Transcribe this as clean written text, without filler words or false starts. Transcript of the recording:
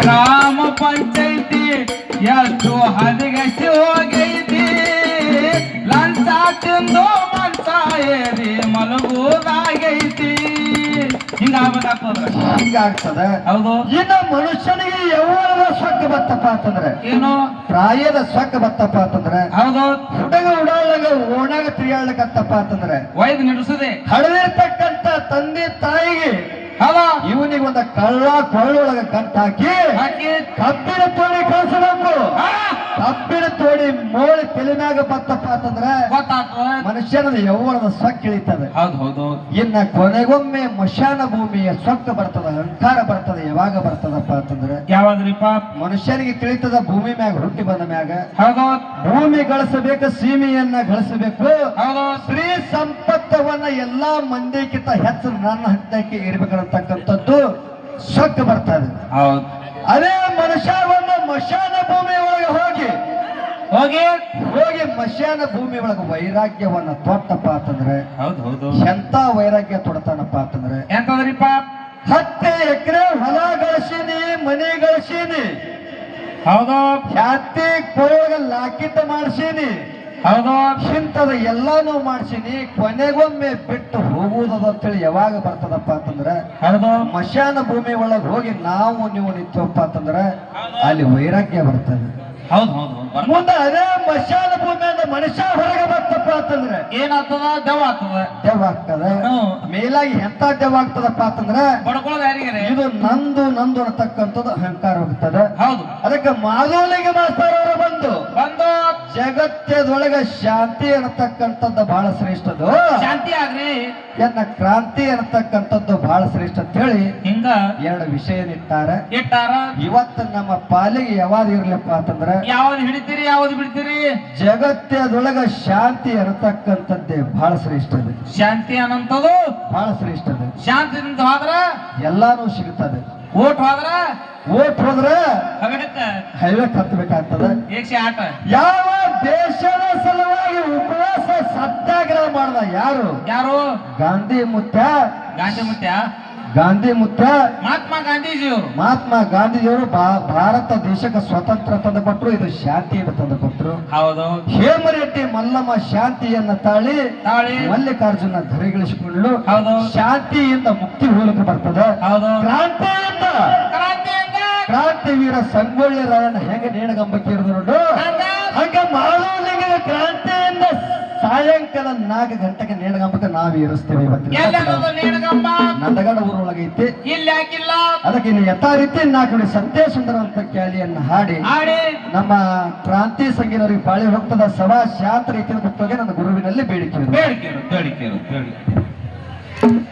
ಗ್ರಾಮ ಪಂಚಾಯ್ತಿ ಎಷ್ಟು ಹದಿಗೆಟ್ಟು ಹೋಗೈತಿ ಲಂಚ ತಿಂದು ಮಂಚ ಏರಿ ಮಲಗುವುದಾಗೈತಿ ಹಿಂಗಾಗ್ಬೇಕಾಗ್ತದ ಹಿಂಗಾಗ್ತದ. ಹೌದು. ಇನ್ನು ಮನುಷ್ಯನಿಗೆ ಯಾವಾಗ ಸೊಕ್ಕ ಬತ್ತಪ್ಪ ಅಂತಂದ್ರೆ ಏನು ಪ್ರಾಯದ ಸೊಕ್ಕ ಬತ್ತಪ್ಪ ಅಂತಂದ್ರೆ ಹೌದು ಹುಡುಗ ಉಡಾಳಗ ಓಣಾಗ ತಿರುಗಾಡ್ಲಕತ್ತಪ್ಪ ಅಂತಂದ್ರೆ ವೈದ್ ನಿಡಿಸದೆ ಹಳದಿರ್ತಕ್ಕಂತ ತಂದೆ ತಾಯಿಗೆ ಹೌದು ಇವನಿಗೆ ಒಂದು ಕಳ್ಳ ಕೊಳ್ಳೊಳಗ ಗಂಟ ಹಾಕಿ ಹಾಕಿ ಕಬ್ಬಿನ ತೋಡಿ ಕಳಿಸಬೇಕು. ಕಬ್ಬಿನ ತೋಡಿ ಮೋಳಿ ತಲೆ ಮ್ಯಾಗ ಬತ್ತಪ್ಪ ಅಂತಂದ್ರೆ ಗೊತ್ತಾಗ್ತದ. ಮನುಷ್ಯನದ ಯೌವನದ ಸೊಕ್ಕ ಇಳಿತದೆ. ಹೌದು ಹೌದು. ಇನ್ನ ಕೊನೆಗೊಮ್ಮೆ ಮಶಾನ ಭೂಮಿಯ ಸೊಕ್ಕ ಬರ್ತದ, ಅಹಂಕಾರ ಬರ್ತದೆ. ಯಾವಾಗ ಬರ್ತದಪ್ಪ ಅಂತಂದ್ರೆ ಯಾವಾಗ್ರಿಪ್ಪ ಮನುಷ್ಯನಿಗೆ ತಿಳಿತದ ಭೂಮಿ ಮ್ಯಾಗ ಹುಟ್ಟಿ ಬಂದ ಮ್ಯಾಗ ಹೌದು ಭೂಮಿ ಗಳಿಸಬೇಕು, ಸೀಮೆಯನ್ನ ಗಳಿಸಬೇಕು, ಹೌದು ಸ್ತ್ರೀ ಸಂಪತ್ತವನ್ನ ಎಲ್ಲಾ ಮಂದಿಗಿಂತ ಹೆಚ್ಚು ನನ್ನ ಹತ್ತಕ್ಕೆ ಇರ್ಬೇಕಂತಕ್ಕಂಥದ್ದು ಸೊಕ್ಕ ಬರ್ತದೆ. ಹೌದು. ಅದೇ ಮನುಷ್ಯವನ್ನು ಮಶಾನ ಭೂಮಿ ಒಳಗೆ ಹೋಗಿ ಹೋಗಿ ಮಶಾನ ಭೂಮಿ ಒಳಗೆ ವೈರಾಗ್ಯವನ್ನ ತೊಟ್ಟಪ್ಪ ಅಂತಂದ್ರೆ ಹೌದು ಹೌದು. ಎಂತ ವೈರಾಗ್ಯ ತೊಡತಾನಪ್ಪ ಅಂತಂದ್ರೆ ಎಂತದ್ರಿಪ್ಪ 10 ಎಕರೆ ಹೊಲ ಗಳಿಸೀನಿ, ಮನೆ ಗಳಿಸೀನಿ, ಹೌದು ಖ್ಯಾತಿ ಕೊಳಗ ಲಾಕಿಟ್ ಮಾಡಿಸೀನಿ, ಹೌದು ಇಂಥದ ಎಲ್ಲಾನು ಮಾಡ್ಸೀನಿ, ಕೊನೆಗೊಮ್ಮೆ ಬಿಟ್ಟು ಹೋಗುವುದದ ಅಂತೇಳಿ ಯಾವಾಗ ಬರ್ತದಪ್ಪ ಅಂತಂದ್ರೆ ಹೌದು ಮಶಾನ ಭೂಮಿ ಒಳಗೆ ಹೋಗಿ ನಾವು ನೀವು ನಿಂತವಪ್ಪ ಅಂತಂದ್ರೆ ಅಲ್ಲಿ ವೈರಾಗ್ಯ ಬರ್ತದೆ. ಹೌದು ಹೌದು. ಮುಂದೆ ಅದೇ ಮಶಾನ ಭೂಮಿಯಿಂದ ಮನುಷ್ಯ ಹೊರಗೆ ಬರ್ತಪ್ಪ ಅಂತಂದ್ರೆ ಏನಾಗ್ತದ ದೆವ್ವ ಆಗ್ತದ. ದೆವ್ವ ಆಗ್ತದೆ. ಮೇಲಾಗಿ ಎಂತ ದೆವ್ವ ಆಗ್ತದಪ್ಪ ಅಂತಂದ್ರೆ ಬಡ್ಕೊಳ್ಳೋದು ಯಾರಿಗಾರೆ ಇದು ನಂದು ನಂದು ಅನ್ನತಕ್ಕಂಥದ್ದು ಅಹಂಕಾರ ಹೋಗ್ತದೆ. ಹೌದು. ಅದಕ್ಕೆ ಮಾಧವಲಿಂಗ ಮಾಸ್ತರ್ ಅವರು ಬಂದು ಜಗತ್ತದೊಳಗೆ ಶಾಂತಿ ಅನ್ನತಕ್ಕಂಥದ್ದು ಬಹಳ ಶ್ರೇಷ್ಠದು, ಶಾಂತಿ ಆಗ್ರಿ ಎನ್ನ ಕ್ರಾಂತಿ ಅನ್ನತಕ್ಕಂಥದ್ದು ಬಹಳ ಶ್ರೇಷ್ಠ ಅಂತ ಹೇಳಿ ಹಿಂಗ 2 ವಿಷಯ ಇಟ್ಟಾರ. ಇವತ್ತು ನಮ್ಮ ಪಾಲಿಗೆ ಯಾವಾಗ ಇರ್ಲಪ್ಪ ಅಂತಂದ್ರೆ ಯಾವ್ದು ಹಿಡಿತೀರಿ ಯಾವ್ದು ಬಿಡ್ತೀರಿ? ಜಗತ್ತದೊಳಗ ಶಾಂತಿ ಅನ್ನತಕ್ಕಂಥದ್ದೇ ಬಹಳ ಶ್ರೇಷ್ಠದೆ. ಶಾಂತಿ ಅನ್ನಂಥದ್ದು ಬಹಳ ಶ್ರೇಷ್ಠದೆ. ಶಾಂತಿಯಿಂದ ಹೋದ್ರ ಎಲ್ಲಾನು ಸಿಗುತ್ತದೆ. ಓಟ್ ಹೋದ್ರ ಓಟ್ ಹೋದ್ರೆ ಹಗಡಕ್ಕ ಹೈವೇ ಕತ್ತಬೇಕಾಗ್ತದೆ. 108. ಯಾವ ದೇಶದ ಸಲುವಾಗಿ ಉಪವಾಸ ಸತ್ಯಾಗ್ರಹ ಮಾಡ್ದ ಯಾರು? ಯಾರು? ಗಾಂಧಿ ಮುತ್ಯ. ಗಾಂಧಿ ಮುತ್ಯ ಗಾಂಧಿ ಮುತ್ಯ ಮಹಾತ್ಮ ಗಾಂಧೀಜಿಯವರು. ಮಹಾತ್ಮ ಗಾಂಧೀಜಿಯವರು ಭಾರತ ದೇಶಕ್ಕೆ ಸ್ವತಂತ್ರ ತಂದು ಕೊಟ್ಟರು, ಇದು ಶಾಂತಿಯನ್ನು ತಂದು ಕೊಟ್ಟರು. ಹೌದು. ಹೇಮರೆಡ್ಡಿ ಮಲ್ಲಮ್ಮ ಶಾಂತಿಯನ್ನ ತಾಳಿ ತಾಳಿ ಮಲ್ಲಿಕಾರ್ಜುನ ಧರೆಗಿಳಿಸಿಕೊಂಡು ಹೌದು ಶಾಂತಿಯಿಂದ ಮುಕ್ತಿ ಹೋಗಲಿಕ್ಕೆ ಬರ್ತದೆ. ಹೌದು. ಕ್ರಾಂತಿಯಿಂದ ಕ್ರಾಂತಿ ವೀರ ಸಂಗೊಳ್ಳಿ ರಾಯಣ್ಣ ಹೆಂಗೆ ನೇಣಗಂಬಕ್ಕೆ ಇರಿದು ನೋಡು, ಹಂಗ ಮಾಧವಲಿಂಗ ಕ್ರಾಂತಿಯಿಂದ ಸಾಯಂಕಾಲ 4 ಗಂಟೆಗೆ ನೇಣಗಂಬಕ್ಕೆ ನಾವು ಇರಿಸ್ತೇವೆ. ನಂದಗಡ ಊರೊಳಗೆ ಐತಿ, ಇಲ್ಲಿ ಹಾಕಿಲ್ಲ. ಅದಕ್ಕೆ ಇನ್ನು ಯಥಾ ರೀತಿ 4 ನುಡಿ ಸತ್ಯ ಸುಂದರ ಅಂತ ಕ್ಯಾಲಿಯನ್ನು ಹಾಡಿ ನಮ್ಮ ಕ್ರಾಂತಿ ಸಂಗೀನವರಿಗೆ ಬಾಳಿ ಹೋಗ್ತದ. ಸಭಾ ಶಾಂತ ರೀತಿಯ ನನ್ನ ಗುರುವಿನಲ್ಲಿ ಬೇಡಿಕೆ.